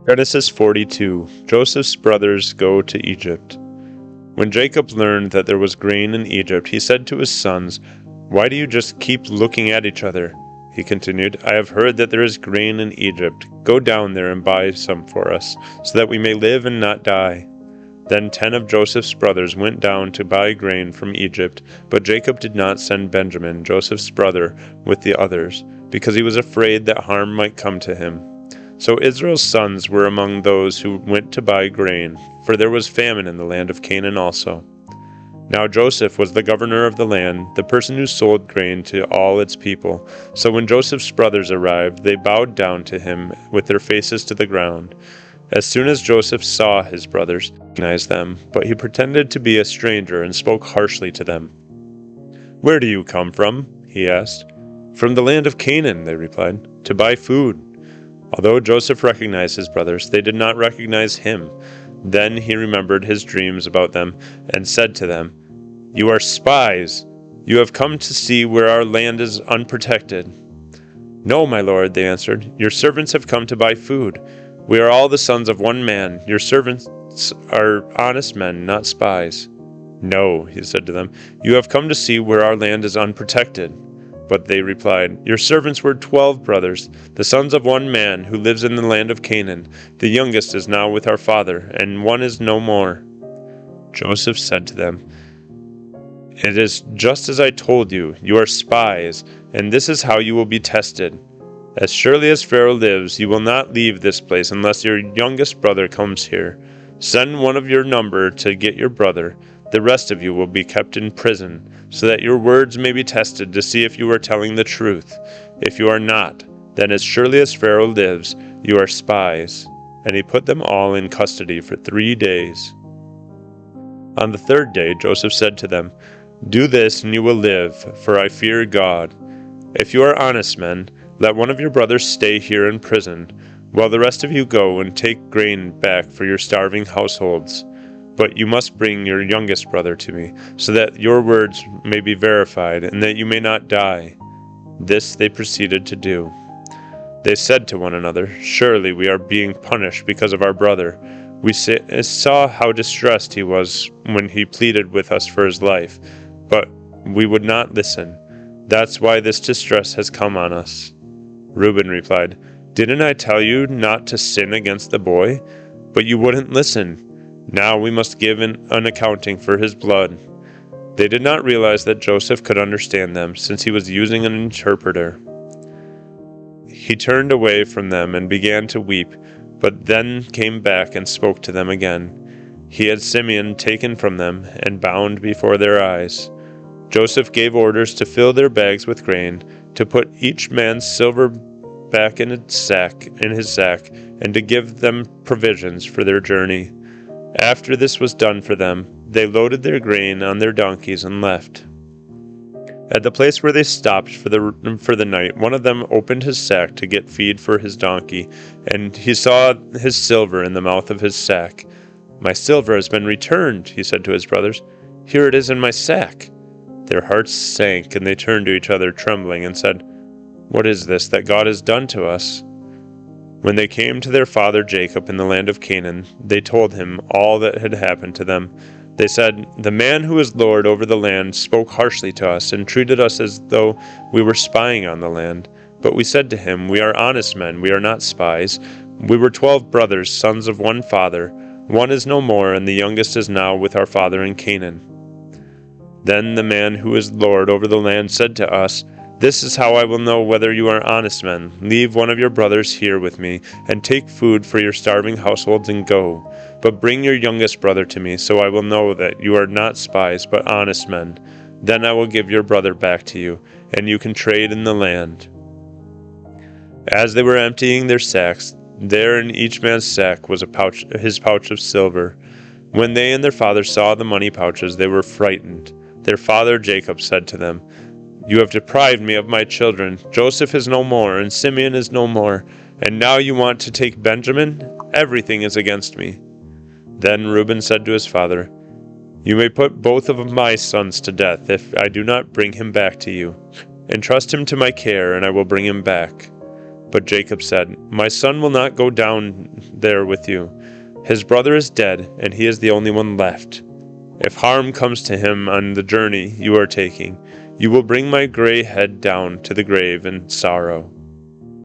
Genesis 42. Joseph's brothers go to Egypt. When Jacob learned that there was grain in Egypt, he said to his sons, "Why do you just keep looking at each other?" He continued, "I have heard that there is grain in Egypt. Go down there and buy some for us, so that we may live and not die." Then 10 of Joseph's brothers went down to buy grain from Egypt, but Jacob did not send Benjamin, Joseph's brother, with the others, because he was afraid that harm might come to him. So Israel's sons were among those who went to buy grain, for there was famine in the land of Canaan also. Now Joseph was the governor of the land, the person who sold grain to all its people. So when Joseph's brothers arrived, they bowed down to him with their faces to the ground. As soon as Joseph saw his brothers, he recognized them, but he pretended to be a stranger and spoke harshly to them. "Where do you come from?" he asked. "From the land of Canaan," they replied, "to buy food." Although Joseph recognized his brothers, they did not recognize him. Then he remembered his dreams about them and said to them, "You are spies. You have come to see where our land is unprotected." "No, my lord," they answered. "Your servants have come to buy food. We are all the sons of one man. Your servants are honest men, not spies." "No," he said to them, "you have come to see where our land is unprotected." But they replied, "Your servants were 12 brothers, the sons of one man who lives in the land of Canaan. The youngest is now with our father, and one is no more." Joseph said to them, "It is just as I told you. You are spies, and this is how you will be tested. As surely as Pharaoh lives, you will not leave this place unless your youngest brother comes here. Send one of your number to get your brother. The rest of you will be kept in prison, so that your words may be tested to see if you are telling the truth. If you are not, then as surely as Pharaoh lives, you are spies." And he put them all in custody for 3 days. On the 3rd day, Joseph said to them, "Do this and you will live, for I fear God. If you are honest men, let one of your brothers stay here in prison, while the rest of you go and take grain back for your starving households. But you must bring your youngest brother to me, so that your words may be verified, and that you may not die." This they proceeded to do. They said to one another, "Surely we are being punished because of our brother. We saw how distressed he was when he pleaded with us for his life, but we would not listen. That's why this distress has come on us." Reuben replied, "Didn't I tell you not to sin against the boy? But you wouldn't listen. Now we must give an accounting for his blood." They did not realize that Joseph could understand them, since he was using an interpreter. He turned away from them and began to weep, but then came back and spoke to them again. He had Simeon taken from them and bound before their eyes. Joseph gave orders to fill their bags with grain, to put each man's silver back in his sack, and to give them provisions for their journey. After this was done for them, they loaded their grain on their donkeys and left. At the place where they stopped for the night, one of them opened his sack to get feed for his donkey, and he saw his silver in the mouth of his sack. "My silver has been returned," he said to his brothers. "Here it is in my sack." Their hearts sank, and they turned to each other trembling and said, "What is this that God has done to us?" When they came to their father Jacob in the land of Canaan, they told him all that had happened to them. They said, "The man who is lord over the land spoke harshly to us and treated us as though we were spying on the land. But we said to him, 'We are honest men, we are not spies. We were 12 brothers, sons of one father. One is no more, and the youngest is now with our father in Canaan.' Then the man who is lord over the land said to us, 'This is how I will know whether you are honest men. Leave one of your brothers here with me, and take food for your starving households and go. But bring your youngest brother to me, so I will know that you are not spies, but honest men. Then I will give your brother back to you, and you can trade in the land.' As they were emptying their sacks, there in each man's sack was his pouch of silver. When they and their father saw the money pouches, they were frightened. Their father Jacob said to them, 'You have deprived me of my children. Joseph is no more, and Simeon is no more, and now you want to take Benjamin? Everything is against me.' Then Reuben said to his father, 'You may put both of my sons to death if I do not bring him back to you. Entrust him to my care, and I will bring him back.' But Jacob said, "My son will not go down there with you. His brother is dead, and he is the only one left. If harm comes to him on the journey you are taking, you will bring my gray head down to the grave in sorrow."